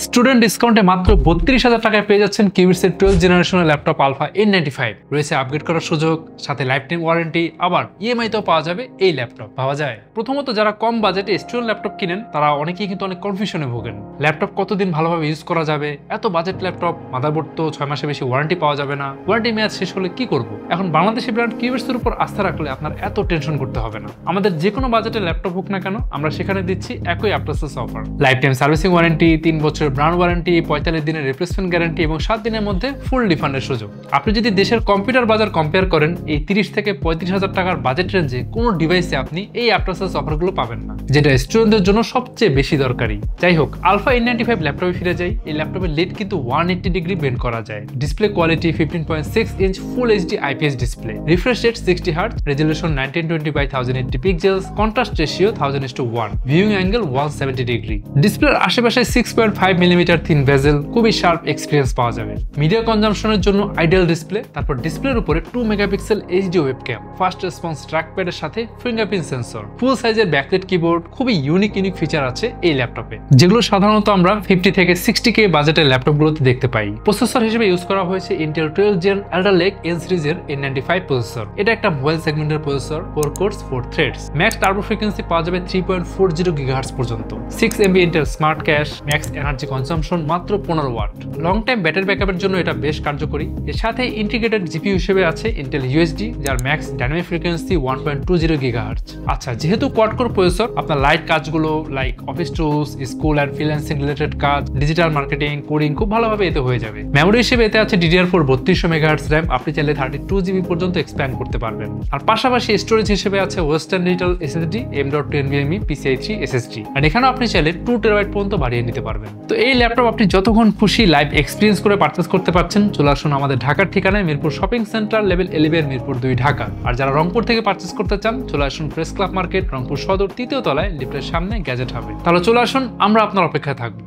Student ডিসকাউন্টে মাত্র ৩২,০০০ টাকায় পেয়ে যাচ্ছেন কিউবিটসের 12th জেনারেশনের ল্যাপটপ আলফা N95 রয়েছে আপগ্রেড করার সুযোগ, সাথে লাইফ টাইম ওয়ারেন্টি, আবার ইএমআই তেও পাওয়া যাবে এই ল্যাপটপ। পাওয়া যায় প্রথমত যারা কম বাজেটে স্টুডেন্ট ল্যাপটপ কিনেন তারা অনেকেই কিন্তু অনেক কনফিউশনে ভোগেন। ল্যাপটপ কতদিন ভালোভাবে ইউজ করা যাবে, এত বাজেট ল্যাপটপ, মাদারবোর্ড তো 6 মাসের বেশি ওয়ারেন্টি পাওয়া যাবে না, ওয়ারেন্টি মেয়াদ শেষ হলে কি করব। এখন বাংলাদেশি ব্র্যান্ড কিউবিটসের উপর আস্থা রাখলে আপনার এত টেনশন করতে হবে না। আমাদের যে কোনো বাজেটের ল্যাপটপ হোক না কেন, আমরা সেখানে দিচ্ছি একই after sales offer, lifetime servicing warranty, 3 বছরের ব্র্যান্ড ওয়ারেন্টি, 45 দিনের রিপ্লেসমেন্ট গ্যারান্টি এবং 7 দিনের মধ্যে ফুল রিফান্ডের সুযোগ। আপনি যদি দেশের কম্পিউটার বাজার কম্পেয়ার করেন, এই 30 থেকে 35,000 টাকার বাজেট রেঞ্জে কোনো ডিভাইসে আপনি এই আফটার সেলস অফারগুলো পাবেন না, যেটা স্টুডেন্টদের জন্য সবচেয়ে বেশি দরকারি। যাই হোক, আলফা N95 ল্যাপটপে ফিরে যাই। এই ল্যাপটপের লিড কিন্তু 180 ডিগ্রি বেন্ড করা যায়। Display quality 15.6 inch full HD IPS display, refresh rate 60 hertz, resolution 1920 by 1080 pixels, contrast ratio 1000:1, viewing angle 170 degree. ডিসপ্লের আশেপাশে 6.5 মিলিমিটার থিন বেজেল, খুবই শার্প এক্সপিরিয়েন্স পাওয়া যাবে। মিডিয়া কনজাম্পশনের জন্য আইডিয়াল ডিসপ্লে। তারপর ডিসপ্লের উপরে 2 megapixel HD webcam, fast response ট্র্যাকপ্যাডের সাথে ফিঙ্গারপ্রিন্ট সেন্সর, ফুল সাইজের ব্যাকলাইট কিবোর্ড, খুবই ইউনিক ফিচার আছে এই ল্যাপটপে, যেগুলো সাধারণত আমরা 50 থেকে 60K বাজেটের ল্যাপটপগুলোতে দেখতে পাই। প্রসেসর হিসেবে ইউজ করা হয়েছে Intel 12th Gen Alder Lake N সিরিজের N95 প্রসেসর। এটা একটা মোবাইল সেগমেন্টের processor, 4 কোরস 4 threads. Max turbo frequency পাওয়া যাবে 3.40 GHz পর্যন্ত। 6 MB Intel smart cash, max energy consumption মাত্র 15 ওয়াট। লং টাইম ব্যাটারি ব্যাকআপের জন্য এটা বেশ কার্যকরী। এর সাথে ইন্টিগ্রেটেড জিপিইউ হিসেবে আছে Intel USD, যার ম্যাক্স ডাইনামিক ফ্রিকোয়েন্সি 1.20 GHz। আচ্ছা, যেহেতু কোয়াড কোর প্রসেসর, আপনার লাইট কাজগুলো like office tools, school and freelancing related কাজ, ডিজিটাল মার্কেটিং, কোডিং খুব ভালোভাবে এতে হয়ে যাবে। মেমোরি হিসেবে এতে আছে DDR4 3200 MHz র্যাম, আপনি চাইলে 32 GB পর্যন্ত এক্সপ্যান্ড করতে পারবেন। আর পাশাপাশি স্টোরেজ হিসেবে আছে western digital SSD M.2 NVMe PCIe 3 SSD, আর এখানেও আপনি চাইলে 2 TB পর্যন্ত বাড়িয়ে নিতে পারবেন। তো এই ল্যাপটপ আপনি যতক্ষণ খুশি লাইভ এক্সপিরিয়েন্স করে পারচেজ করতে পারছেন। চলে আসুন আমাদের ঢাকার ঠিকানায়, Mirpur shopping centre, level 11, Mirpur 2, Dhaka. আর যারা রংপুর থেকে পারচেজ করতে চান, চলে আসুন প্রেস ক্লাব মার্কেট, রংপুর সদর 3য় তলায়, লিফটের সামনে গ্যাজেট হবে। তাহলে চলে আসুন, আমরা আপনার অপেক্ষায় থাকবো।